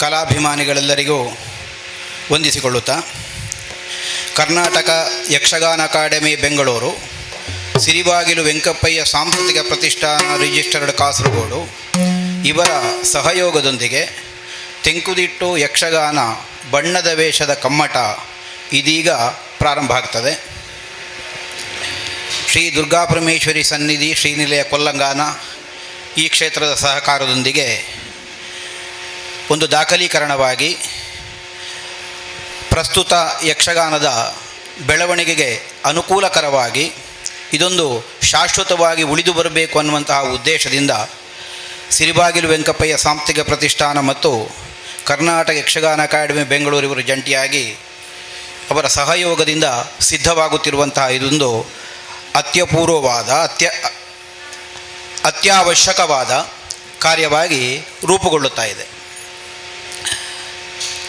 ಕಲಾಭಿಮಾನಿಗಳೆಲ್ಲರಿಗೂ ವಂದಿಸಿಕೊಳ್ಳುತ್ತಾ, Karnataka Yakshagana academy Bengaluru, ಸಿರಿಬಾಗಿಲು Venkappayya ಸಾಂಸ್ಕೃತಿಕ ಪ್ರತಿಷ್ಠಾನ registered Kasaragod ಇವರ ಸಹಯೋಗದೊಂದಿಗೆ ತೆಂಕುತಿಟ್ಟು ಯಕ್ಷಗಾನ ಬಣ್ಣದ ವೇಷದ ಕಮ್ಮಟ ಇದೀಗ ಪ್ರಾರಂಭ ಆಗ್ತದೆ. ಶ್ರೀ ದುರ್ಗಾಪರಮೇಶ್ವರಿ ಸನ್ನಿಧಿ ಶ್ರೀನಿಲಯ ಕೊಲ್ಲಂಗಾನ ಈ ಕ್ಷೇತ್ರದ ಸಹಕಾರದೊಂದಿಗೆ ಒಂದು ದಾಖಲೀಕರಣವಾಗಿ ಪ್ರಸ್ತುತ ಯಕ್ಷಗಾನದ ಬೆಳವಣಿಗೆಗೆ ಅನುಕೂಲಕರವಾಗಿ ಇದೊಂದು ಶಾಶ್ವತವಾಗಿ ಉಳಿದು ಬರಬೇಕು ಅನ್ನುವಂತಹ ಉದ್ದೇಶದಿಂದ ಸಿರಿಬಾಗಿಲು ವೆಂಕಪ್ಪಯ್ಯ ಸಾಂಸ್ಕೃತಿಕ ಪ್ರತಿಷ್ಠಾನ ಮತ್ತು ಕರ್ನಾಟಕ ಯಕ್ಷಗಾನ ಅಕಾಡೆಮಿ ಬೆಂಗಳೂರು ಇವರು ಜಂಟಿಯಾಗಿ ಅವರ ಸಹಯೋಗದಿಂದ ಸಿದ್ಧವಾಗುತ್ತಿರುವಂತಹ ಇದೊಂದು ಅತ್ಯಪೂರ್ವವಾದ ಅತ್ಯವಶ್ಯಕವಾದ ಕಾರ್ಯವಾಗಿ ರೂಪುಗೊಳ್ಳುತ್ತಾ ಇದೆ.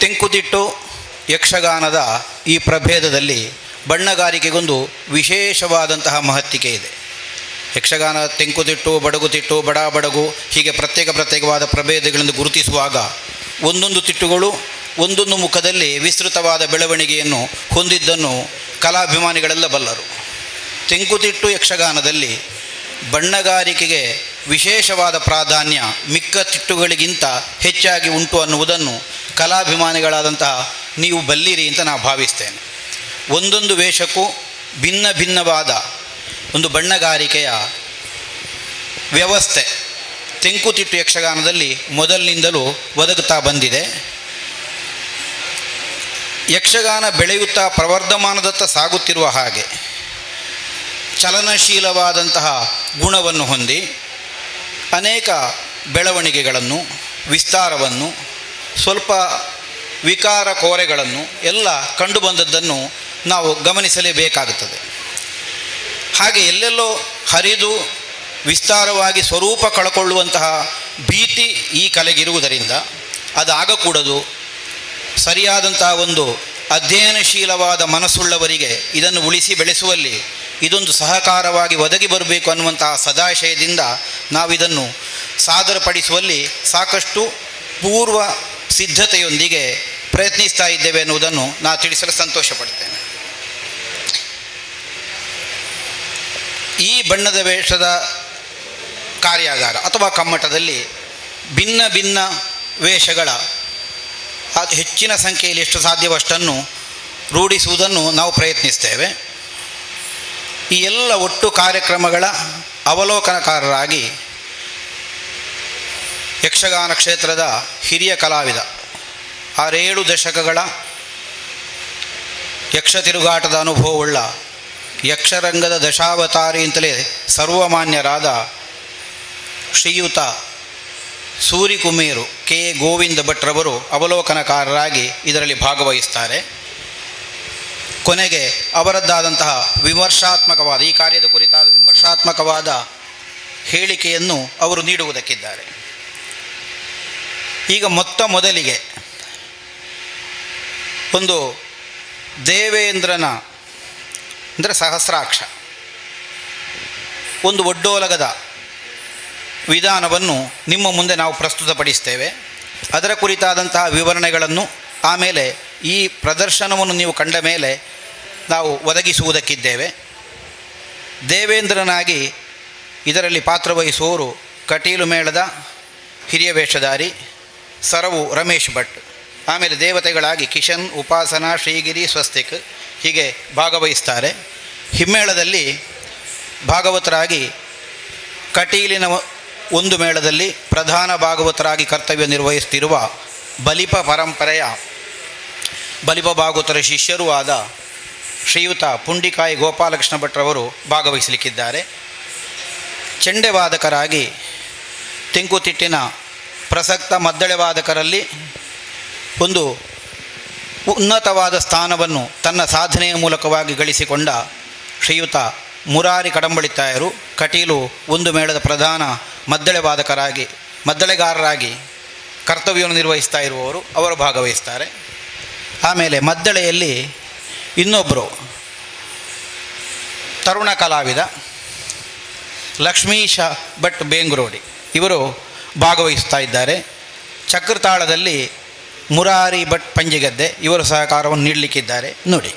ತೆಂಕುತಿಟ್ಟು ಯಕ್ಷಗಾನದ ಈ ಪ್ರಭೇದದಲ್ಲಿ ಬಣ್ಣಗಾರಿಕೆಗೊಂದು ವಿಶೇಷವಾದಂತಹ ಮಹತ್ತಿಕೆ ಇದೆ. ಯಕ್ಷಗಾನ ತೆಂಕುತಿಟ್ಟು, ಬಡಗುತಿಟ್ಟು, ಬಡ ಬಡಗು ಹೀಗೆ ಪ್ರತ್ಯೇಕವಾದ ಪ್ರಭೇದಗಳನ್ನು ಗುರುತಿಸುವಾಗ ಒಂದೊಂದು ತಿಟ್ಟುಗಳು ಒಂದೊಂದು ಮುಖದಲ್ಲಿ ವಿಸ್ತೃತವಾದ ಬೆಳವಣಿಗೆಯನ್ನು ಹೊಂದಿದ್ದನ್ನು ಕಲಾಭಿಮಾನಿಗಳೆಲ್ಲ ಬಲ್ಲರು. ತೆಂಕುತಿಟ್ಟು ಯಕ್ಷಗಾನದಲ್ಲಿ ಬಣ್ಣಗಾರಿಕೆಗೆ ವಿಶೇಷವಾದ ಪ್ರಾಧಾನ್ಯ ಮಿಕ್ಕ ತಿಟ್ಟುಗಳಿಗಿಂತ ಹೆಚ್ಚಾಗಿ ಉಂಟು ಅನ್ನುವುದನ್ನು ಕಲಾಭಿಮಾನಿಗಳಾದಂತಹ ನೀವು ಬಲ್ಲಿರಿ ಅಂತ ನಾನು ಭಾವಿಸ್ತೇನೆ. ಒಂದೊಂದು ವೇಷಕ್ಕೂ ಭಿನ್ನ ಭಿನ್ನವಾದ ಒಂದು ಬಣ್ಣಗಾರಿಕೆಯ ವ್ಯವಸ್ಥೆ ತೆಂಕುತಿಟ್ಟು ಯಕ್ಷಗಾನದಲ್ಲಿ ಮೊದಲಿನಿಂದಲೂ ಒದಗುತ್ತಾ ಬಂದಿದೆ. ಯಕ್ಷಗಾನ ಬೆಳೆಯುತ್ತಾ ಪ್ರವರ್ಧಮಾನದತ್ತ ಸಾಗುತ್ತಿರುವ ಹಾಗೆ ಚಲನಶೀಲವಾದಂತಹ ಗುಣವನ್ನು ಹೊಂದಿ ಅನೇಕ ಬೆಳವಣಿಗೆಗಳನ್ನು, ವಿಸ್ತಾರವನ್ನು, ಸ್ವಲ್ಪ ವಿಕಾರ ಕೋರೆಗಳನ್ನು ಎಲ್ಲ ಕಂಡುಬಂದದ್ದನ್ನು ನಾವು ಗಮನಿಸಲೇಬೇಕಾಗುತ್ತದೆ. ಹಾಗೆ ಎಲ್ಲೆಲ್ಲೋ ಹರಿದು ವಿಸ್ತಾರವಾಗಿ ಸ್ವರೂಪ ಕಳಕೊಳ್ಳುವಂತಹ ಭೀತಿ ಈ ಕಲೆಗಿರುವುದರಿಂದ ಅದಾಗಕೂಡದು. ಸರಿಯಾದಂತಹ ಒಂದು ಅಧ್ಯಯನಶೀಲವಾದ ಮನಸ್ಸುಳ್ಳವರಿಗೆ ಇದನ್ನು ಉಳಿಸಿ ಬೆಳೆಸುವಲ್ಲಿ ಇದೊಂದು ಸಹಕಾರವಾಗಿ ಒದಗಿ ಬರಬೇಕು ಅನ್ನುವಂತಹ ಸದಾಶಯದಿಂದ ನಾವಿದನ್ನು ಸಾದರಪಡಿಸುವಲ್ಲಿ ಸಾಕಷ್ಟು ಪೂರ್ವ ಸಿದ್ಧತೆಯೊಂದಿಗೆ ಪ್ರಯತ್ನಿಸ್ತಾ ಇದ್ದೇವೆ ಎನ್ನುವುದನ್ನು ನಾನು ತಿಳಿಸಲು ಸಂತೋಷಪಡ್ತೇನೆ. ಈ ಬಣ್ಣದ ವೇಷದ ಕಾರ್ಯಾಗಾರ ಅಥವಾ ಕಮ್ಮಟದಲ್ಲಿ ಭಿನ್ನ ಭಿನ್ನ ವೇಷಗಳ ಹೆಚ್ಚಿನ ಸಂಖ್ಯೆಯಲ್ಲಿ ಎಷ್ಟು ಸಾಧ್ಯವಷ್ಟನ್ನು ರೂಢಿಸುವುದನ್ನು ನಾವು ಪ್ರಯತ್ನಿಸ್ತೇವೆ. ಈ ಎಲ್ಲ ಒಟ್ಟು ಕಾರ್ಯಕ್ರಮಗಳ ಅವಲೋಕನಕಾರರಾಗಿ ಯಕ್ಷಗಾನ ಕ್ಷೇತ್ರದ ಹಿರಿಯ ಕಲಾವಿದ 6-7 ದಶಕಗಳ ಯಕ್ಷ ತಿರುಗಾಟದ ಅನುಭವವುಳ್ಳ ಯಕ್ಷರಂಗದ ದಶಾವತಾರಿ ಅಂತಲೇ ಸರ್ವಮಾನ್ಯರಾದ ಶ್ರೀಯುತ ಸೂರಿಕುಮೇರು ಕೆ ಗೋವಿಂದ ಭಟ್ರವರು ಅವಲೋಕನಕಾರರಾಗಿ ಇದರಲ್ಲಿ ಭಾಗವಹಿಸ್ತಾರೆ. ಕೊನೆಗೆ ಅವರದ್ದಾದಂತಹ ವಿಮರ್ಶಾತ್ಮಕವಾದ ಈ ಕಾರ್ಯದ ಕುರಿತಾದ ವಿಮರ್ಶಾತ್ಮಕವಾದ ಹೇಳಿಕೆಯನ್ನು ಅವರು ನೀಡುವುದಕ್ಕಿದ್ದಾರೆ. ಈಗ ಮೊದಲಿಗೆ ಒಂದು ದೇವೇಂದ್ರನ ಅಂದರೆ ಸಹಸ್ರಾಕ್ಷ ಒಂದು ಒಡ್ಡೋಲಗದ ವಿಧಾನವನ್ನು ನಿಮ್ಮ ಮುಂದೆ ನಾವು ಪ್ರಸ್ತುತಪಡಿಸ್ತೇವೆ. ಅದರ ಕುರಿತಾದಂತಹ ವಿವರಣೆಗಳನ್ನು ಆಮೇಲೆ ಈ ಪ್ರದರ್ಶನವನ್ನು ನೀವು ಕಂಡ ಮೇಲೆ ನಾವು ಒದಗಿಸುವುದಕ್ಕಿದ್ದೇವೆ. ದೇವೇಂದ್ರನಾಗಿ ಇದರಲ್ಲಿ ಪಾತ್ರವಹಿಸುವವರು ಕಟೀಲು ಮೇಳದ ಹಿರಿಯ ವೇಷಧಾರಿ ಸರವು ರಮೇಶ್ ಭಟ್, ಆಮೇಲೆ ದೇವತೆಗಳಾಗಿ ಕಿಶನ್, ಉಪಾಸನಾ, ಶ್ರೀಗಿರಿ, ಸ್ವಸ್ತಿಕ್ ಹೀಗೆ ಭಾಗವಹಿಸ್ತಾರೆ. ಹಿಮ್ಮೇಳದಲ್ಲಿ ಭಾಗವತರಾಗಿ ಕಟೀಲಿನ ಒಂದು ಮೇಳದಲ್ಲಿ ಪ್ರಧಾನ ಭಾಗವತರಾಗಿ ಕರ್ತವ್ಯ ನಿರ್ವಹಿಸುತ್ತಿರುವ ಬಲಿಪ ಪರಂಪರೆಯ ಬಲಿಪ ಭಾಗವತರ ಶಿಷ್ಯರೂ ಆದ ಶ್ರೀಯುತ ಪುಂಡಿಕಾಯಿ ಗೋಪಾಲಕೃಷ್ಣ ಭಟ್ರವರು ಭಾಗವಹಿಸಲಿಕ್ಕಿದ್ದಾರೆ. ಚೆಂಡೆವಾದಕರಾಗಿ ತೆಂಕುತಿಟ್ಟಿನ ಪ್ರಸಕ್ತ ಮದ್ದಳೆವಾದಕರಲ್ಲಿ ಒಂದು ಉನ್ನತವಾದ ಸ್ಥಾನವನ್ನು ತನ್ನ ಸಾಧನೆಯ ಮೂಲಕವಾಗಿ ಗಳಿಸಿಕೊಂಡ ಶ್ರೀಯುತ ಮುರಾರಿ ಕಡಂಬಳಿತಾಯರು ಕಟೀಲು ಒಂದು ಮೇಳದ ಪ್ರಧಾನ ಮದ್ದಳೆಗಾರರಾಗಿ ಕರ್ತವ್ಯವನ್ನು ನಿರ್ವಹಿಸ್ತಾ ಇರುವವರು ಅವರು ಭಾಗವಹಿಸ್ತಾರೆ. ಆಮೇಲೆ ಮದ್ದಳೆಯಲ್ಲಿ ಇನ್ನೊಬ್ಬರು ತರುಣ ಕಲಾವಿದ ಲಕ್ಷ್ಮೀಶ ಭಟ್ ಬೇಂಗ್ರೋಡಿ ಇವರು ಭಾಗವಹಿಸ್ತಾ ಇದ್ದಾರೆ. ಚಕ್ರತಾಳದಲ್ಲಿ ಮುರಾರಿ ಭಟ್ ಪಂಜಿಗದ್ದೆ ಇವರು ಸಹಕಾರವನ್ನು ನೀಡಲಿಕ್ಕಿದ್ದಾರೆ. ನೋಡಿ.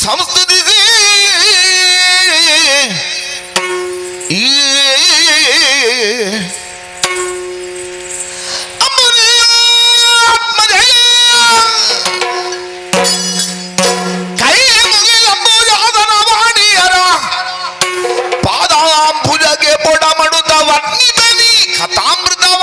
ಸಂಸ್ತುತಿಸಿ ಕೈ ಮುಗಿಯಂಬುಜಾದನ ವಾಣಿಯರ ಪಾದಾಂಬುಜಗೆ ಬೊಡ ಮಡುತ್ತ ವರ್ಣಿತನಿ ಕಥಾಮೃತವ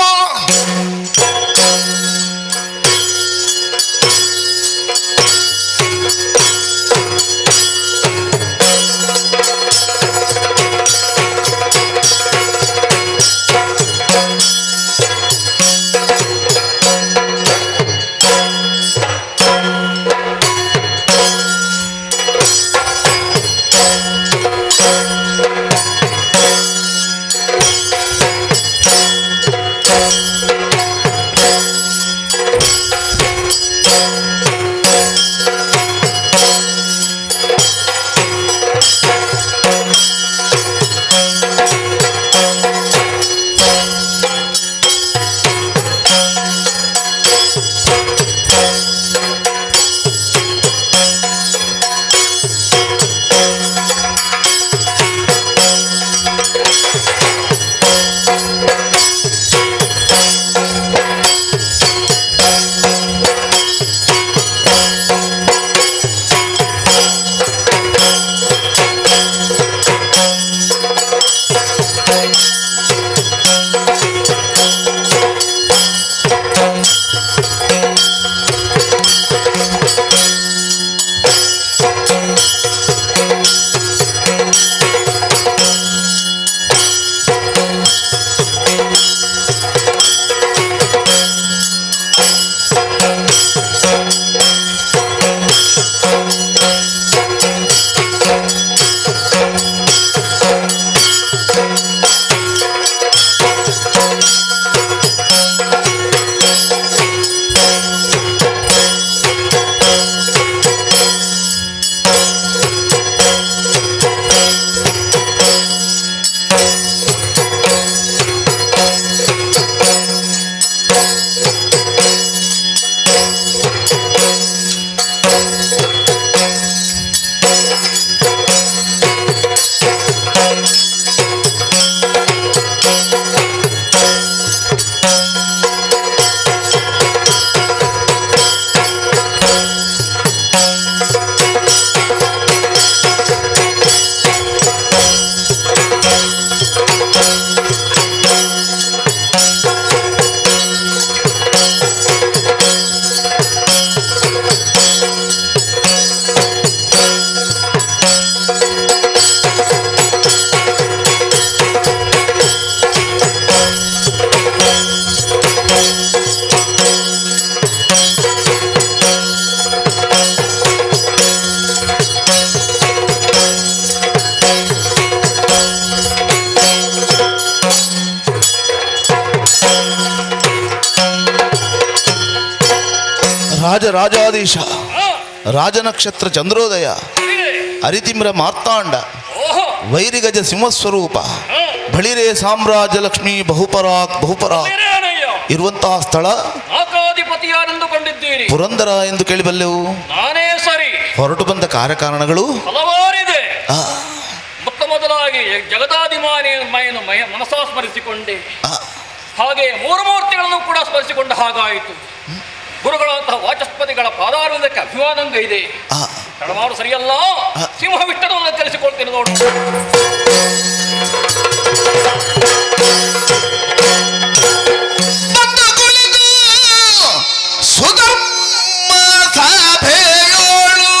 ರಾಜಾಧೀಶ ಹಾ, ರಾಜನಕ್ಷತ್ರ ಚಂದ್ರೋದಯ ಇದೆ. ಹರಿತಿಮ್ರ ಮಾರ್ತಾಂಡ ಓಹೋ, ವೈರಿಗಜ ಸಿಂಹಸ್ವರೂಪ ಹಾ, ಬಳಿರೆ ಸಾಮ್ರಾಜ್ಯ ಲಕ್ಷ್ಮಿ ಬಹುಪರಾಕ್ ಬೇರೇನಯ್ಯ? ಇರುವಂತಹ ಸ್ಥಳ ನಾಕಾಧಿಪತಿಯಾರೆಂದುಕೊಂಡಿದ್ದೀರಿ. ಪುರಂದರ ಎಂದು ಕೇಳಿಬಲ್ಲೆವು. ನಾನೇ ಸರಿ. ಹೊರಟು ಬಂದ ಕಾರ್ಯಕಾರಣಗಳು ಹಲವಾರಿದೆ. ಆ, ಮೊದಲಾಗಿ ಜಗದಾದಿಮಾನಿಯನ್ನು ಮನಸ್ಸಾ ಸ್ಮರಿಸಿಕೊಂಡೆ. ಆ, ಹಾಗೆ ಮೂರು ಮೂರ್ತಿಗಳನ್ನು ಕೂಡ ಸ್ಮರಿಸಿಕೊಂಡ ಹಾಗಾಯಿತು. ಗುರುಗಳಂತಹ ವಾಚಸ್ಪತಿಗಳ ಪಾದಾರವಿಂದಕ್ಕೆ ಅಭಿಮಾನಂಗ ಇದೆ. ಆ, ತಡಮಾಡು ಸರಿಯಲ್ಲ. ಆ. ಸಿಂಹವಿಟ್ಟವನ್ನು ಕಲಿಸಿಕೊಳ್ತೇನೆ ನೋಡು. ಬಂದು ಕುಳಿತು ಸುಧರ್ಮ ಸಭೆಯೋಳು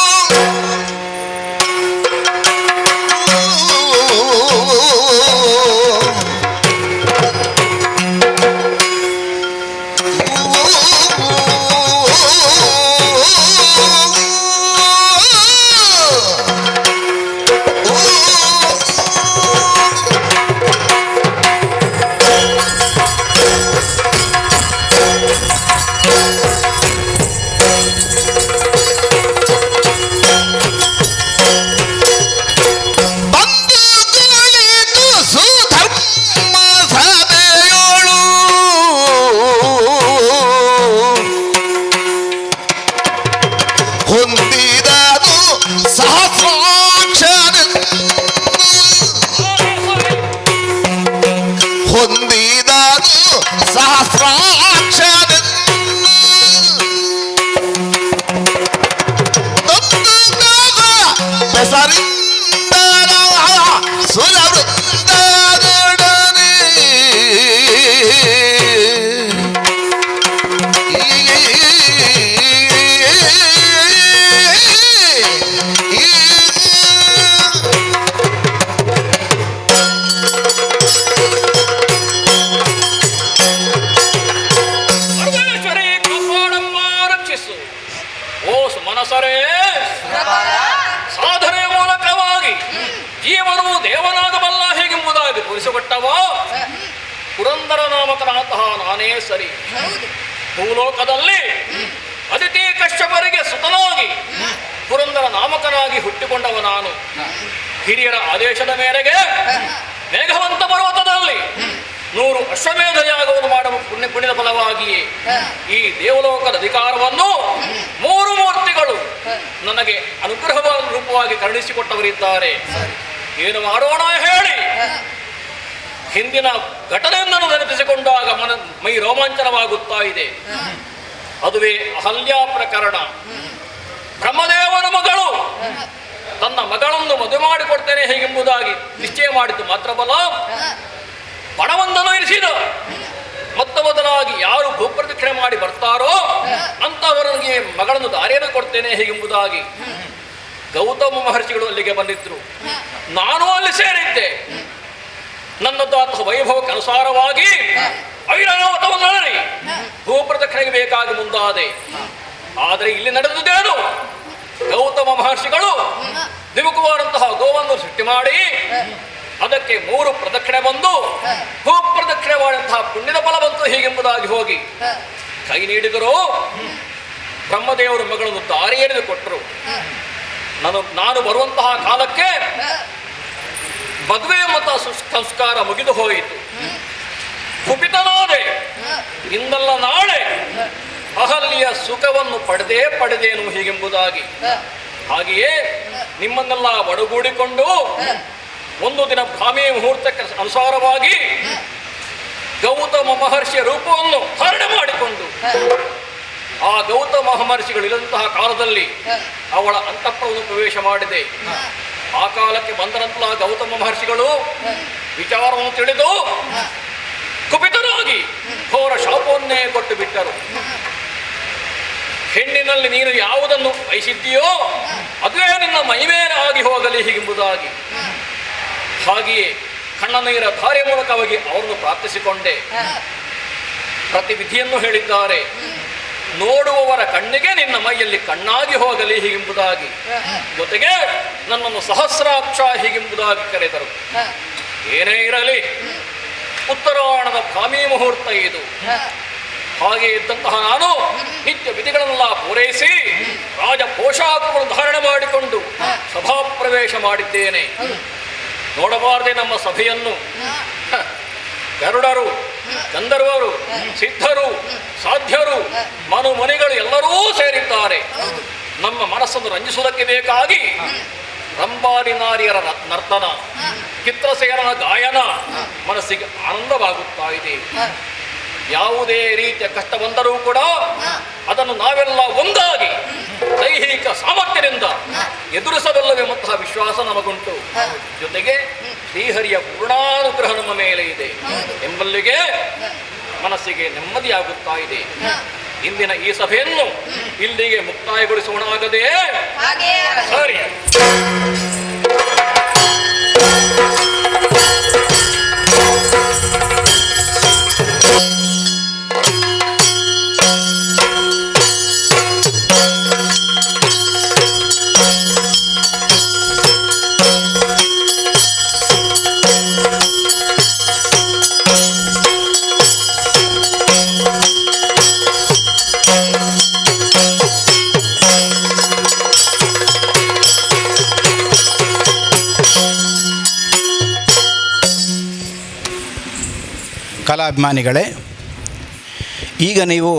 ಮನಸರೇ, ಸಾಧನೆಯ ಮೂಲಕವಾಗಿ ಜೀವನವು ದೇವನಾಗಬಲ್ಲ ಹೇಗೆಂಬುದಾಗಿ ತೋರಿಸಿಕೊಟ್ಟವ ಪುರಂದರ ನಾಮಕನಾತಹ ನಾನೇ ಸರಿ. ಭೂಲೋಕದಲ್ಲಿ ಅದಿತಿ ಕಶ್ಯಪರಿಗೆ ಸುತನಾಗಿ ಪುರಂದರ ನಾಮಕನಾಗಿ ಹುಟ್ಟಿಕೊಂಡವ ನಾನು. ಹಿರಿಯರ ಆದೇಶದ ಮೇರೆಗೆ ಮೇಘವಂತ ಪರ್ವತದಲ್ಲಿ 100 ಅಶ್ವಮೇಧ ಯಾಗವನ್ನು ಮಾಡುವ ಪುಣ್ಯದ ಫಲವಾಗಿಯೇ ಈ ದೇವಲೋಕದ ಅಧಿಕಾರವನ್ನು 3 ಮೂರ್ತಿಗಳು ನನಗೆ ಅನುಗ್ರಹದ ರೂಪವಾಗಿ ಕರುಣಿಸಿಕೊಟ್ಟವರಿದ್ದಾರೆ. ಏನು ಮಾಡೋಣ ಹೇಳಿ? ಹಿಂದಿನ ಘಟನೆಯನ್ನು ನೆನಪಿಸಿಕೊಂಡಾಗ ಮೈ ರೋಮಾಂಚನವಾಗುತ್ತಾ ಇದೆ. ಅದುವೇ ಅಹಲ್ಯಾ ಪ್ರಕರಣ. ಬ್ರಹ್ಮದೇವನ ಮಗಳು ತನ್ನ ಮಗಳನ್ನು ಮದುವೆ ಮಾಡಿಕೊಡ್ತೇನೆ ಹೇಗೆಂಬುದಾಗಿ ನಿಶ್ಚಯ ಮಾಡಿದ್ದು ಮಾತ್ರವಲ್ಲ, ಪಣವೊಂದನ್ನು ಇರಿಸಿದ. ಮೊದಲಾಗಿ ಯಾರು ಭೂಪ್ರದಕ್ಷಿಣೆ ಮಾಡಿ ಬರ್ತಾರೋ ಅಂತವರಿಗೆ ಮಗಳನ್ನು ದಾರಿಯನ್ನು ಕೊಡ್ತೇನೆ ಹೇಗೆಂಬುದಾಗಿ ಗೌತಮ ಮಹರ್ಷಿಗಳು ಅಲ್ಲಿಗೆ ಬಂದಿದ್ರು. ನಾನು ಅಲ್ಲಿ ಸೇರಿದ್ದೆ. ನನ್ನದಾದ ವೈಭವಕ್ಕೆ ಅನುಸಾರವಾಗಿ ಐರಾವತವನ್ನು ನಡರಿ ಭೂಪ್ರದಕ್ಷಿಣೆಗೆ ಬೇಕಾಗಿ ಮುಂದಾದೆ. ಆದರೆ ಇಲ್ಲಿ ನಡೆದುದೇನು? ಗೌತಮ ಮಹರ್ಷಿಗಳು ವಿಮುಖವಾದಂತಹ ಗೋವನ್ನು ಸೃಷ್ಟಿ ಮಾಡಿ ಅದಕ್ಕೆ 3 ಪ್ರದಕ್ಷಿಣೆ ಬಂದು ಭೂಪ್ರದಕ್ಷಿಣೆ ಮಾಡಿದಂತಹ ಪುಣ್ಯದ ಫಲ ಬಂತು ಹೀಗೆಂಬುದಾಗಿ ಹೋಗಿ ಕೈ ನೀಡಿದರು. ಬ್ರಹ್ಮದೇವರು ಮಗಳನ್ನು ದಾರಿಯನ್ನು ಕೊಟ್ಟರು. ನಾನು ಬರುವಂತಹ ಕಾಲಕ್ಕೆ ಮದುವೆ ಮತ ಸಂಸ್ಕಾರ ಮುಗಿದು ಹೋಯಿತು. ಕುಪಿತನಾದೆ. ಇಂದಲ್ಲ ನಾಳೆ ಅಹಲ್ಯ ಸುಖವನ್ನು ಪಡೆದೇನು ಹೀಗೆಂಬುದಾಗಿ. ಹಾಗೆಯೇ ನಿಮ್ಮನ್ನೆಲ್ಲ ಒಡಗೂಡಿಕೊಂಡು ಒಂದು ದಿನ ಬ್ರಾಹ್ಮಿ ಮುಹೂರ್ತಕ್ಕೆ ಅನುಸಾರವಾಗಿ ಗೌತಮ ಮಹರ್ಷಿಯ ರೂಪವನ್ನು ಧಾರಣೆ ಮಾಡಿಕೊಂಡು ಆ ಗೌತಮ ಮಹರ್ಷಿಗಳಿರುವಂತಹ ಕಾಲದಲ್ಲಿ ಅವಳ ಅಂತಃಪುರವನ್ನು ಪ್ರವೇಶ ಮಾಡಿದೆ. ಆ ಕಾಲಕ್ಕೆ ಬಂದರಂತಹ ಗೌತಮ ಮಹರ್ಷಿಗಳು ವಿಚಾರವನ್ನು ತಿಳಿದು ಕುಪಿತರಾಗಿ ಘೋರ ಶಾಪವನ್ನೇ ಕೊಟ್ಟು ಬಿಟ್ಟರು. ಹೆಣ್ಣಿನಲ್ಲಿ ನೀನು ಯಾವುದನ್ನು ಬಯಸಿದ್ದೀಯೋ ಅದುವೇ ನಿನ್ನ ಮೈಮೇಲೆ ಆಗಿ ಹೋಗಲಿ ಹೀಗೆಂಬುದಾಗಿ. ಹಾಗೆಯೇ ಕಣ್ಣ ನೀರ ಧಾರೆ ಮೂಲಕವಾಗಿ ಅವರನ್ನು ಪ್ರಾರ್ಥಿಸಿಕೊಂಡೆ. ಪ್ರತಿವಿಧಿಯನ್ನು ಹೇಳಿದ್ದಾರೆ. ನೋಡುವವರ ಕಣ್ಣಿಗೆ ನಿನ್ನ ಮೈಯಲ್ಲಿ ಕಣ್ಣಾಗಿ ಹೋಗಲಿ ಹೀಗೆಂಬುದಾಗಿ. ಜೊತೆಗೆ ನನ್ನನ್ನು ಸಹಸ್ರಾಕ್ಷ ಹೀಗೆಂಬುದಾಗಿ ಕರೆದರು. ಏನೇ ಇರಲಿ, ಉತ್ತರಾಯಣದ ಬ್ರಾಹ್ಮಿ ಮುಹೂರ್ತ ಇದು. ಹಾಗೆ ಇದ್ದಂತಹ ನಾನು ನಿತ್ಯ ವಿಧಿಗಳನ್ನೆಲ್ಲ ಪೂರೈಸಿ ರಾಜ ಪೋಷಾಕವನ್ನು ಧಾರಣೆ ಮಾಡಿಕೊಂಡು ಸಭಾಪ್ರವೇಶ ಮಾಡಿದ್ದೇನೆ. ನೋಡಬಾರದೆ ನಮ್ಮ ಸಭೆಯನ್ನು. ಗರುಡರು, ಗಂಧರ್ವರು, ಸಿದ್ಧರು, ಸಾಧ್ಯರು, ಮನುಮನಿಗಳು ಎಲ್ಲರೂ ಸೇರಿದ್ದಾರೆ. ನಮ್ಮ ಮನಸ್ಸನ್ನು ರಂಜಿಸುವುದಕ್ಕೆ ಬೇಕಾಗಿ ರಂಭಾರಿ ನಾರಿಯರ ನರ್ತನ, ಚಿತ್ರಸೇನನ ಗಾಯನ ಮನಸ್ಸಿಗೆ ಆನಂದವಾಗುತ್ತಾ ಇದೆ. ಯಾವುದೇ ರೀತಿಯ ಕಷ್ಟ ಬಂದರೂ ಕೂಡ ಅದನ್ನು ನಾವೆಲ್ಲ ಒಂದಾಗಿ ದೈಹಿಕ ಸಾಮರ್ಥ್ಯದಿಂದ ಎದುರಿಸಬಲ್ಲವೆಂಬಂತಹ ವಿಶ್ವಾಸ ನಮಗುಂಟು. ಜೊತೆಗೆ ಶ್ರೀಹರಿಯ ಪೂರ್ಣಾನುಗ್ರಹ ನಮ್ಮ ಮೇಲೆ ಇದೆ ಎಂಬಲ್ಲಿಗೆ ಮನಸ್ಸಿಗೆ ನೆಮ್ಮದಿಯಾಗುತ್ತಾ ಇದೆ. ಇಂದಿನ ಈ ಸಭೆಯನ್ನು ಇಲ್ಲಿಗೆ ಮುಕ್ತಾಯಗೊಳಿಸೋಣಾಗದೆ ಸರಿ. ಕಲಾಭಿಮಾನಿಗಳೇ, ಈಗ ನೀವು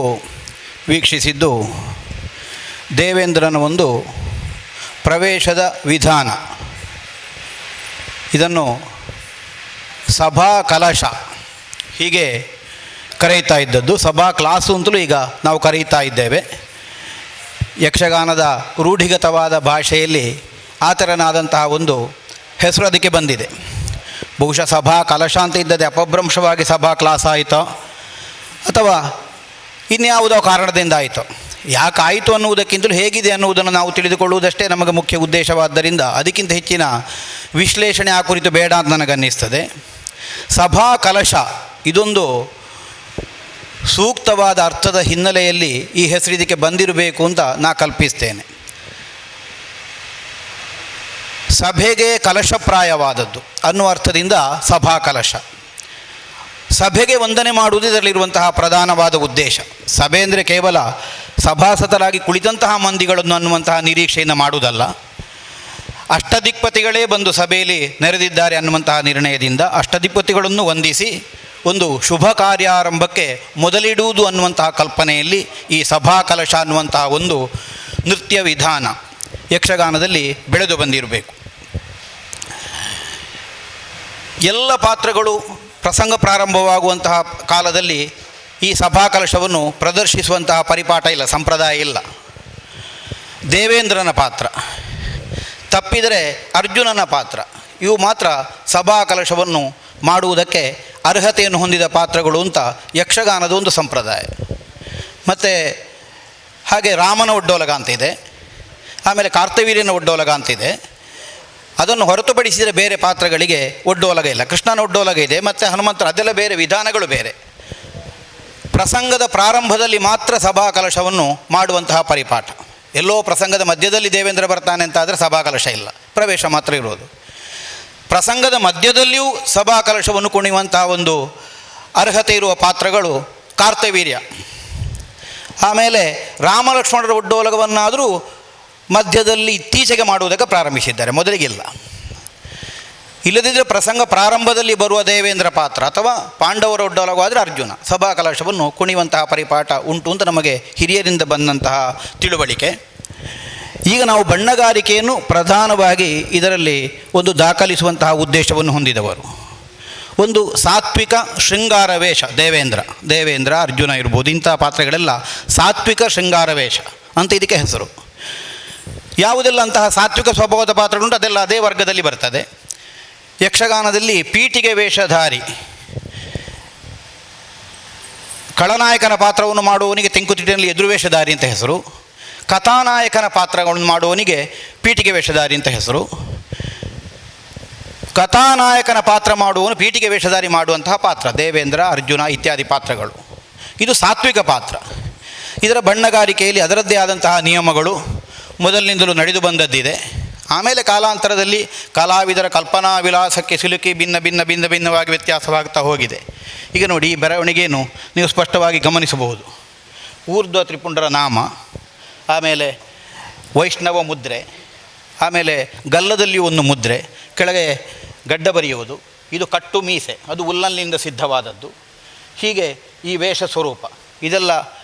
ವೀಕ್ಷಿಸಿದ್ದು ದೇವೇಂದ್ರನ ಒಂದು ಪ್ರವೇಶದ ವಿಧಾನ. ಇದನ್ನು ಸಭಾ ಕಲಶ ಹೀಗೆ ಕರೆಯುತ್ತಾ ಇದ್ದದ್ದು. ಸಭಾ ಕ್ಲಾಸು ಅಂತಲೂ ಈಗ ನಾವು ಕರೆಯುತ್ತಾ ಇದ್ದೇವೆ. ಯಕ್ಷಗಾನದ ರೂಢಿಗತವಾದ ಭಾಷೆಯಲ್ಲಿ ಆ ಥರನಾದಂತಹ ಒಂದು ಹೆಸರು ಅದಕ್ಕೆ ಬಂದಿದೆ. ಬಹುಶಃ ಸಭಾ ಕಲಶ ಅಂತ ಇದ್ದದೆ ಅಪಭ್ರಂಶವಾಗಿ ಸಭಾ ಕ್ಲಾಸ್ ಆಯಿತೋ ಅಥವಾ ಇನ್ಯಾವುದೋ ಕಾರಣದಿಂದ ಆಯಿತೋ. ಯಾಕಾಯಿತು ಅನ್ನುವುದಕ್ಕಿಂತಲೂ ಹೇಗಿದೆ ಅನ್ನುವುದನ್ನು ನಾವು ತಿಳಿದುಕೊಳ್ಳುವುದಷ್ಟೇ ನಮಗೆ ಮುಖ್ಯ ಉದ್ದೇಶವಾದ್ದರಿಂದ ಅದಕ್ಕಿಂತ ಹೆಚ್ಚಿನ ವಿಶ್ಲೇಷಣೆ ಆ ಕುರಿತು ಬೇಡ ಅಂತ ನನಗನ್ನಿಸ್ತದೆ. ಸಭಾ ಕಲಶ ಇದೊಂದು ಸೂಕ್ತವಾದ ಅರ್ಥದ ಹಿನ್ನೆಲೆಯಲ್ಲಿ ಈ ಹೆಸರು ಇದಕ್ಕೆ ಬಂದಿರಬೇಕು ಅಂತ ನಾ ಕಲ್ಪಿಸ್ತೇನೆ. ಸಭೆಗೆ ಕಲಶಪ್ರಾಯವಾದದ್ದು ಅನ್ನುವ ಅರ್ಥದಿಂದ ಸಭಾ ಕಲಶ. ಸಭೆಗೆ ವಂದನೆ ಮಾಡುವುದು ಇದರಲ್ಲಿರುವಂತಹ ಪ್ರಧಾನವಾದ ಉದ್ದೇಶ. ಸಭೆ ಅಂದರೆ ಕೇವಲ ಸಭಾಸದರಾಗಿ ಕುಳಿತಂತಹ ಮಂದಿಗಳನ್ನು ಅನ್ನುವಂತಹ ನಿರೀಕ್ಷೆಯಿಂದ ಮಾಡುವುದಲ್ಲ. ಅಷ್ಟದಿಕ್ಪತಿಗಳೇ ಬಂದು ಸಭೆಯಲ್ಲಿ ನೆರೆದಿದ್ದಾರೆ ಅನ್ನುವಂತಹ ನಿರ್ಣಯದಿಂದ ಅಷ್ಟದಿಕ್ಪತಿಗಳನ್ನು ವಂದಿಸಿ ಒಂದು ಶುಭ ಕಾರ್ಯಾರಂಭಕ್ಕೆ ಮೊದಲಿಡುವುದು ಅನ್ನುವಂತಹ ಕಲ್ಪನೆಯಲ್ಲಿ ಈ ಸಭಾ ಕಲಶ ಅನ್ನುವಂತಹ ಒಂದು ನೃತ್ಯ ವಿಧಾನ ಯಕ್ಷಗಾನದಲ್ಲಿ ಬೆಳೆದು ಬಂದಿರಬೇಕು. ಎಲ್ಲ ಪಾತ್ರಗಳು ಪ್ರಸಂಗ ಪ್ರಾರಂಭವಾಗುವಂತಹ ಕಾಲದಲ್ಲಿ ಈ ಸಭಾ ಕಲಶವನ್ನು ಪ್ರದರ್ಶಿಸುವಂತಹ ಪರಿಪಾಠ ಇಲ್ಲ, ಸಂಪ್ರದಾಯ ಇಲ್ಲ. ದೇವೇಂದ್ರನ ಪಾತ್ರ, ತಪ್ಪಿದರೆ ಅರ್ಜುನನ ಪಾತ್ರ, ಇವು ಮಾತ್ರ ಸಭಾ ಕಲಶವನ್ನು ಮಾಡುವುದಕ್ಕೆ ಅರ್ಹತೆಯನ್ನು ಹೊಂದಿದ ಪಾತ್ರಗಳು ಅಂತ ಯಕ್ಷಗಾನದ ಒಂದು ಸಂಪ್ರದಾಯ. ಮತ್ತು ಹಾಗೆ ರಾಮನ ಒಡ್ಡೋಲಗ ಅಂತಿದೆ, ಆಮೇಲೆ ಕಾರ್ತವೀರ್ಯನ ಒಡ್ಡೋಲಗ ಅಂತಿದೆ. ಅದನ್ನು ಹೊರತುಪಡಿಸಿದರೆ ಬೇರೆ ಪಾತ್ರಗಳಿಗೆ ಒಡ್ಡೋಲಗ ಇಲ್ಲ. ಕೃಷ್ಣನ ಒಡ್ಡೋಲಗ ಇದೆ, ಮತ್ತು ಹನುಮಂತರ, ಅದೆಲ್ಲ ಬೇರೆ ವಿಧಾನಗಳು ಬೇರೆ. ಪ್ರಸಂಗದ ಪ್ರಾರಂಭದಲ್ಲಿ ಮಾತ್ರ ಸಭಾ ಕಲಶವನ್ನು ಮಾಡುವಂತಹ ಪರಿಪಾಠ. ಎಲ್ಲೋ ಪ್ರಸಂಗದ ಮಧ್ಯದಲ್ಲಿ ದೇವೇಂದ್ರ ಬರ್ತಾನೆ ಅಂತಾದರೆ ಸಭಾ ಕಲಶ ಇಲ್ಲ, ಪ್ರವೇಶ ಮಾತ್ರ ಇರೋದು. ಪ್ರಸಂಗದ ಮಧ್ಯದಲ್ಲಿಯೂ ಸಭಾ ಕಲಶವನ್ನು ಕುಣಿಯುವಂತಹ ಒಂದು ಅರ್ಹತೆ ಇರುವ ಪಾತ್ರಗಳು ಕಾರ್ತವೀರ್ಯ. ಆಮೇಲೆ ರಾಮಲಕ್ಷ್ಮಣರ ಒಡ್ಡೋಲಗವನ್ನಾದರೂ ಮಧ್ಯದಲ್ಲಿ ಇತ್ತೀಚೆಗೆ ಮಾಡುವುದಕ್ಕೆ ಪ್ರಾರಂಭಿಸಿದ್ದಾರೆ, ಮೊದಲಿಗಿಲ್ಲ. ಇಲ್ಲದಿದ್ದರೆ ಪ್ರಸಂಗ ಪ್ರಾರಂಭದಲ್ಲಿ ಬರುವ ದೇವೇಂದ್ರ ಪಾತ್ರ ಅಥವಾ ಪಾಂಡವರ ಒಡ್ಡೋಲಗವಾದರೆ ಅರ್ಜುನ. ಸಭಾ ಕಲಶವನ್ನು ಕುಣಿಯುವಂತಹ ಪರಿಪಾಠ ಉಂಟು ಅಂತ ನಮಗೆ ಹಿರಿಯರಿಂದ ಬಂದಂತಹ ತಿಳುವಳಿಕೆ. ಈಗ ನಾವು ಬಣ್ಣಗಾರಿಕೆಯನ್ನು ಪ್ರಧಾನವಾಗಿ ಇದರಲ್ಲಿ ಒಂದು ದಾಖಲಿಸುವಂತಹ ಉದ್ದೇಶವನ್ನು ಹೊಂದಿದವರು. ಒಂದು ಸಾತ್ವಿಕ ಶೃಂಗಾರ ವೇಷ. ದೇವೇಂದ್ರ ಅರ್ಜುನ ಇರ್ಬೋದು, ಇಂತಹ ಪಾತ್ರಗಳೆಲ್ಲ ಸಾತ್ವಿಕ ಶೃಂಗಾರ ವೇಷ ಅಂತ ಇದಕ್ಕೆ ಹೆಸರು. ಯಾವುದೆಲ್ಲ ಅಂತಹ ಸಾತ್ವಿಕ ಸ್ವಭಾವದ ಪಾತ್ರಗಳುಂಟು ಅದೆಲ್ಲ ಅದೇ ವರ್ಗದಲ್ಲಿ ಬರ್ತದೆ. ಯಕ್ಷಗಾನದಲ್ಲಿ ಪೀಠಿಗೆ ವೇಷಧಾರಿ, ಖಳನಾಯಕನ ಪಾತ್ರವನ್ನು ಮಾಡುವವನಿಗೆ ತೆಂಕುತಿಟ್ಟಿನಲ್ಲಿ ಎದುರು ವೇಷಧಾರಿ ಅಂತ ಹೆಸರು. ಕಥಾನಾಯಕನ ಪಾತ್ರಗಳನ್ನು ಮಾಡುವವನಿಗೆ ಪೀಠಿಗೆ ವೇಷಧಾರಿ ಅಂತ ಹೆಸರು. ಕಥಾನಾಯಕನ ಪಾತ್ರ ಮಾಡುವವನು ಪೀಠಿಗೆ ವೇಷಧಾರಿ ಮಾಡುವಂತಹ ಪಾತ್ರ ದೇವೇಂದ್ರ, ಅರ್ಜುನ ಇತ್ಯಾದಿ ಪಾತ್ರಗಳು. ಇದು ಸಾತ್ವಿಕ ಪಾತ್ರ. ಇದರ ಬಣ್ಣಗಾರಿಕೆಯಲ್ಲಿ ಅದರದ್ದೇ ಆದಂತಹ ನಿಯಮಗಳು ಮೊದಲಿನಿಂದಲೂ ನಡೆದು ಬಂದದ್ದಿದೆ. ಆಮೇಲೆ ಕಾಲಾಂತರದಲ್ಲಿ ಕಲಾವಿದರ ಕಲ್ಪನಾ ವಿಲಾಸಕ್ಕೆ ಸಿಲುಕಿ ಭಿನ್ನವಾಗಿ ವ್ಯತ್ಯಾಸವಾಗ್ತಾ ಹೋಗಿದೆ. ಈಗ ನೋಡಿ, ಈ ಬರವಣಿಗೆಯನ್ನು ನೀವು ಸ್ಪಷ್ಟವಾಗಿ ಗಮನಿಸಬಹುದು. ಊರ್ಧ್ವ ತ್ರಿಪುಂಡರ ನಾಮ, ಆಮೇಲೆ ವೈಷ್ಣವ ಮುದ್ರೆ, ಆಮೇಲೆ ಗಲ್ಲದಲ್ಲಿಯೂ ಒಂದು ಮುದ್ರೆ, ಕೆಳಗೆ ಗಡ್ಡ ಬರೆಯುವುದು, ಇದು ಕಟ್ಟು ಮೀಸೆ, ಅದು ಉಲ್ಲನ್ನಿಂದ ಸಿದ್ಧವಾದದ್ದು. ಹೀಗೆ ಈ ವೇಷ ಸ್ವರೂಪ ಇದೆಲ್ಲ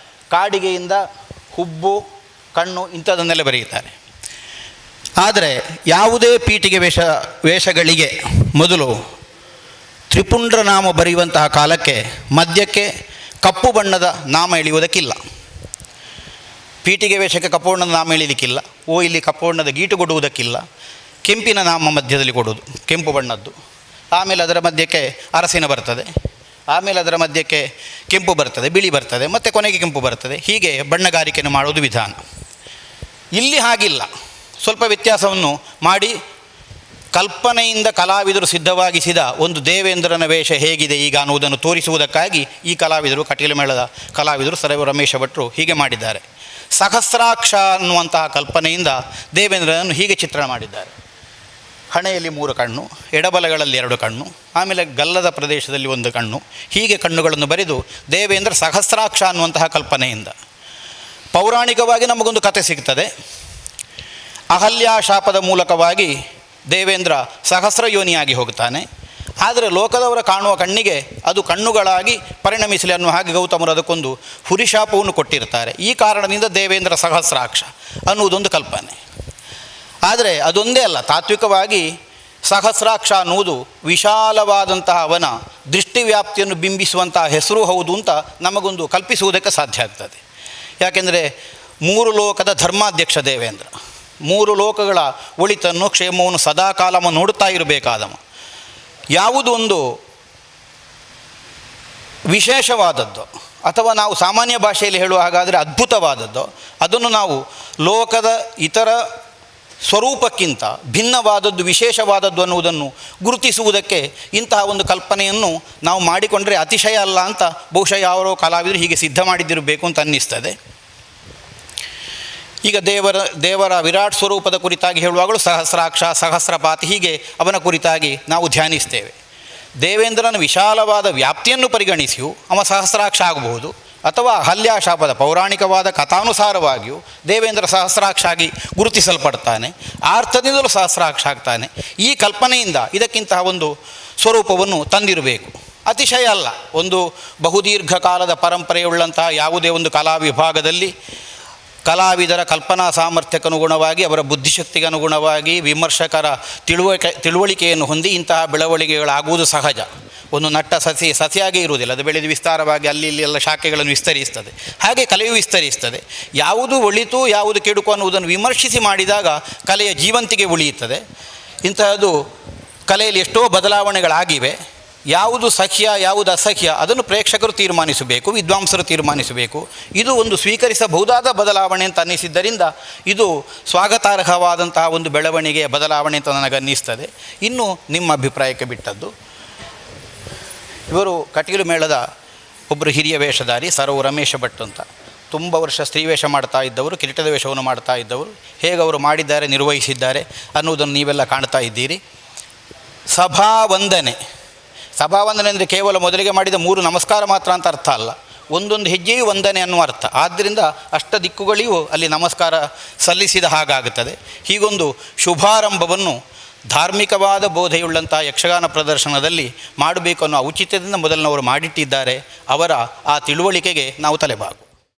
ಕಾಡಿಗೆಯಿಂದ ಹುಬ್ಬು, ಕಣ್ಣು ಇಂಥದನ್ನೆಲ್ಲ ಬರೆಯುತ್ತಾರೆ. ಆದರೆ ಯಾವುದೇ ಪೀಠಿಗೆ ವೇಷಗಳಿಗೆ ಮೊದಲು ತ್ರಿಪುಂಡ್ರ ನಾಮ ಬರೆಯುವಂತಹ ಕಾಲಕ್ಕೆ ಮಧ್ಯಕ್ಕೆ ಕಪ್ಪು ಬಣ್ಣದ ನಾಮ ಎಳೆಯುವುದಕ್ಕಿಲ್ಲ. ಪೀಠಿಗೆ ವೇಷಕ್ಕೆ ಕಪ್ಪು ಬಣ್ಣದ ನಾಮ ಎಳೀಲಿಕ್ಕಿಲ್ಲ. ಇಲ್ಲಿ ಕಪ್ಪು ಬಣ್ಣದ ಗೀಟು ಕೊಡುವುದಕ್ಕಿಲ್ಲ. ಕೆಂಪಿನ ನಾಮ ಮಧ್ಯದಲ್ಲಿ ಕೊಡುವುದು, ಕೆಂಪು ಬಣ್ಣದ್ದು. ಆಮೇಲೆ ಅದರ ಮಧ್ಯಕ್ಕೆ ಅರಸಿನ ಬರ್ತದೆ, ಆಮೇಲೆ ಅದರ ಮಧ್ಯಕ್ಕೆ ಕೆಂಪು ಬರ್ತದೆ, ಬಿಳಿ ಬರ್ತದೆ, ಮತ್ತು ಕೊನೆಗೆ ಕೆಂಪು ಬರ್ತದೆ. ಹೀಗೆ ಬಣ್ಣಗಾರಿಕೆಯನ್ನು ಮಾಡುವುದು ವಿಧಾನ. ಇಲ್ಲಿ ಹಾಗಿಲ್ಲ. ಸ್ವಲ್ಪ ವ್ಯತ್ಯಾಸವನ್ನು ಮಾಡಿ ಕಲ್ಪನೆಯಿಂದ ಕಲಾವಿದರು ಸಿದ್ಧವಾಗಿಸಿದ ಒಂದು ದೇವೇಂದ್ರನ ವೇಷ ಹೇಗಿದೆ ಈಗ ಅನ್ನುವುದನ್ನು ತೋರಿಸುವುದಕ್ಕಾಗಿ ಈ ಕಲಾವಿದರು, ಕಟೀಲು ಮೇಳದ ಕಲಾವಿದರು ಸರವ ರಮೇಶ ಭಟ್ರು ಹೀಗೆ ಮಾಡಿದ್ದಾರೆ. ಸಹಸ್ರಾಕ್ಷ ಅನ್ನುವಂತಹ ಕಲ್ಪನೆಯಿಂದ ದೇವೇಂದ್ರನನ್ನು ಹೀಗೆ ಚಿತ್ರಣ ಮಾಡಿದ್ದಾರೆ. ಹಣೆಯಲ್ಲಿ 3 ಕಣ್ಣು, ಎಡಬಲಗಳಲ್ಲಿ 2 ಕಣ್ಣು, ಆಮೇಲೆ ಗಲ್ಲದ ಪ್ರದೇಶದಲ್ಲಿ 1 ಕಣ್ಣು, ಹೀಗೆ ಕಣ್ಣುಗಳನ್ನು ಬರೆದು ದೇವೇಂದ್ರ ಸಹಸ್ರಾಕ್ಷ ಅನ್ನುವಂತಹ ಕಲ್ಪನೆಯಿಂದ. ಪೌರಾಣಿಕವಾಗಿ ನಮಗೊಂದು ಕತೆ ಸಿಗ್ತದೆ. ಅಹಲ್ಯಾ ಶಾಪದ ಮೂಲಕವಾಗಿ ದೇವೇಂದ್ರ ಸಹಸ್ರ ಯೋನಿಯಾಗಿ ಹೋಗ್ತಾನೆ. ಆದರೆ ಲೋಕದವರ ಕಾಣುವ ಕಣ್ಣಿಗೆ ಅದು ಕಣ್ಣುಗಳಾಗಿ ಪರಿಣಮಿಸಲಿ ಅನ್ನುವ ಹಾಗೆ ಗೌತಮರು ಅದಕ್ಕೊಂದು ಹುರಿಶಾಪವನ್ನು ಕೊಟ್ಟಿರ್ತಾರೆ. ಈ ಕಾರಣದಿಂದ ದೇವೇಂದ್ರ ಸಹಸ್ರಾಕ್ಷ ಅನ್ನುವುದೊಂದು ಕಲ್ಪನೆ. ಆದರೆ ಅದೊಂದೇ ಅಲ್ಲ, ತಾತ್ವಿಕವಾಗಿ ಸಹಸ್ರಾಕ್ಷ ಅನ್ನುವುದು ವಿಶಾಲವಾದಂತಹ ಅವನ ದೃಷ್ಟಿವ್ಯಾಪ್ತಿಯನ್ನು ಬಿಂಬಿಸುವಂತಹ ಹೆಸರು ಹೌದು ಅಂತ ನಮಗೊಂದು ಕಲ್ಪಿಸುವುದಕ್ಕೆ ಸಾಧ್ಯ ಆಗ್ತದೆ. ಯಾಕೆಂದರೆ 3 ಲೋಕದ ಧರ್ಮಾಧ್ಯಕ್ಷ ದೇವೇಂದ್ರ, 3 ಲೋಕಗಳ ಒಳಿತನ್ನು ಕ್ಷೇಮವನ್ನು ಸದಾಕಾಲಮ ನೋಡುತ್ತಾ ಇರಬೇಕಾದವ. ಯಾವುದೊಂದು ವಿಶೇಷವಾದದ್ದು ಅಥವಾ ನಾವು ಸಾಮಾನ್ಯ ಭಾಷೆಯಲ್ಲಿ ಹೇಳುವ ಹಾಗಾದರೆ ಅದ್ಭುತವಾದದ್ದು, ಅದನ್ನು ನಾವು ಲೋಕದ ಇತರ ಸ್ವರೂಪಕ್ಕಿಂತ ಭಿನ್ನವಾದದ್ದು, ವಿಶೇಷವಾದದ್ದು ಅನ್ನುವುದನ್ನು ಗುರುತಿಸುವುದಕ್ಕೆ ಇಂತಹ ಒಂದು ಕಲ್ಪನೆಯನ್ನು ನಾವು ಮಾಡಿಕೊಂಡರೆ ಅತಿಶಯ ಅಲ್ಲ ಅಂತ ಬಹುಶಃ ಯಾರೋ ಕಲಾವಿದರು ಹೀಗೆ ಸಿದ್ಧ ಮಾಡಿದ್ದಿರಬೇಕು ಅಂತ ಅನ್ನಿಸ್ತದೆ. ಈಗ ದೇವರ ವಿರಾಟ್ ಸ್ವರೂಪದ ಕುರಿತಾಗಿ ಹೇಳುವಾಗಲೂ ಸಹಸ್ರಾಕ್ಷ, ಸಹಸ್ರಪಾತಿ, ಹೀಗೆ ಅವನ ಕುರಿತಾಗಿ ನಾವು ಧ್ಯಾನಿಸ್ತೇವೆ. ದೇವೇಂದ್ರನ ವಿಶಾಲವಾದ ವ್ಯಾಪ್ತಿಯನ್ನು ಪರಿಗಣಿಸಿಯೂ ಅವ ಸಹಸ್ರಾಕ್ಷ ಆಗಬಹುದು, ಅಥವಾ ಹಲ್ಯಾಶಾಪದ ಪೌರಾಣಿಕವಾದ ಕಥಾನುಸಾರವಾಗಿಯೂ ದೇವೇಂದ್ರ ಸಹಸ್ರಾಕ್ಷ ಆಗಿ ಗುರುತಿಸಲ್ಪಡ್ತಾನೆ. ಆ ಅರ್ಥದಿಂದಲೂ ಸಹಸ್ರಾಕ್ಷ ಆಗ್ತಾನೆ. ಈ ಕಲ್ಪನೆಯಿಂದ ಇದಕ್ಕಿಂತಹ ಒಂದು ಸ್ವರೂಪವನ್ನು ತಂದಿರಬೇಕು. ಅತಿಶಯ ಅಲ್ಲ. ಒಂದು ಬಹುದೀರ್ಘ ಕಾಲದ ಪರಂಪರೆಯುಳ್ಳಂತಹ ಯಾವುದೇ ಒಂದು ಕಲಾ ವಿಭಾಗದಲ್ಲಿ ಕಲಾವಿದರ ಕಲ್ಪನಾ ಸಾಮರ್ಥ್ಯಕ್ಕನುಗುಣವಾಗಿ, ಅವರ ಬುದ್ಧಿಶಕ್ತಿಗೆ ಅನುಗುಣವಾಗಿ, ವಿಮರ್ಶಕರ ತಿಳುವಳಿಕೆಯನ್ನು ಹೊಂದಿ ಇಂತಹ ಬೆಳವಣಿಗೆಗಳಾಗುವುದು ಸಹಜ. ಒಂದು ನಟ್ಟ ಸಸಿಯಾಗಿ ಇರುವುದಿಲ್ಲ, ಅದು ಬೆಳೆದು ವಿಸ್ತಾರವಾಗಿ ಅಲ್ಲಿ ಇಲ್ಲಿ ಎಲ್ಲ ಶಾಖೆಗಳನ್ನು ವಿಸ್ತರಿಸ್ತದೆ. ಹಾಗೆ ಕಲೆಯು ವಿಸ್ತರಿಸ್ತದೆ. ಯಾವುದು ಒಳಿತು ಯಾವುದು ಕೆಡುಕು ಅನ್ನುವುದನ್ನು ವಿಮರ್ಶಿಸಿ ಮಾಡಿದಾಗ ಕಲೆಯ ಜೀವಂತಿಗೆ ಉಳಿಯುತ್ತದೆ. ಇಂತಹದ್ದು ಕಲೆಯಲ್ಲಿ ಎಷ್ಟೋ ಬದಲಾವಣೆಗಳಾಗಿವೆ. ಯಾವುದು ಸಹ್ಯ ಯಾವುದು ಅಸಹ್ಯ ಅದನ್ನು ಪ್ರೇಕ್ಷಕರು ತೀರ್ಮಾನಿಸಬೇಕು, ವಿದ್ವಾಂಸರು ತೀರ್ಮಾನಿಸಬೇಕು. ಇದು ಒಂದು ಸ್ವೀಕರಿಸಬಹುದಾದ ಬದಲಾವಣೆ ಅಂತ ಅನ್ನಿಸಿದ್ದರಿಂದ ಇದು ಸ್ವಾಗತಾರ್ಹವಾದಂತಹ ಒಂದು ಬೆಳವಣಿಗೆಯ ಬದಲಾವಣೆ ಅಂತ ನನಗನ್ನಿಸ್ತದೆ. ಇನ್ನು ನಿಮ್ಮ ಅಭಿಪ್ರಾಯಕ್ಕೆ ಬಿಟ್ಟದ್ದು. ಇವರು ಕಟೀಲು ಮೇಳದ ಒಬ್ಬರು ಹಿರಿಯ ವೇಷಧಾರಿ ಸರವು ರಮೇಶ ಭಟ್ ಅಂತ. ತುಂಬ ವರ್ಷ ಸ್ತ್ರೀವೇಷ ಮಾಡ್ತಾ ಇದ್ದವರು, ಕಿರೀಟದ ವೇಷವನ್ನು ಮಾಡ್ತಾ ಇದ್ದವರು. ಹೇಗೆ ಅವರು ಮಾಡಿದ್ದಾರೆ, ನಿರ್ವಹಿಸಿದ್ದಾರೆ ಅನ್ನುವುದನ್ನು ನೀವೆಲ್ಲ ಕಾಣ್ತಾ ಇದ್ದೀರಿ. ಸಭಾವಂದನೆ ಅಂದರೆ ಕೇವಲ ಮೊದಲಿಗೆ ಮಾಡಿದ 3 ನಮಸ್ಕಾರ ಮಾತ್ರ ಅಂತ ಅರ್ಥ ಅಲ್ಲ, ಒಂದೊಂದು ಹೆಜ್ಜೆಯೂ ವಂದನೆ ಅನ್ನುವ ಅರ್ಥ. ಆದ್ದರಿಂದ ಅಷ್ಟ ದಿಕ್ಕುಗಳಿಗೂ ಅಲ್ಲಿ ನಮಸ್ಕಾರ ಸಲ್ಲಿಸಿದ ಹಾಗಾಗುತ್ತದೆ. ಹೀಗೊಂದು ಶುಭಾರಂಭವನ್ನು ಧಾರ್ಮಿಕವಾದ ಬೋಧೆಯುಳ್ಳಂಥ ಯಕ್ಷಗಾನ ಪ್ರದರ್ಶನದಲ್ಲಿ ಮಾಡಬೇಕು ಅನ್ನೋ ಔಚಿತ್ಯದಿಂದ ಮೊದಲಿನವರು ಮಾಡಿಟ್ಟಿದ್ದಾರೆ. ಅವರ ಆ ತಿಳುವಳಿಕೆಗೆ ನಾವು ತಲೆಬಾಗು.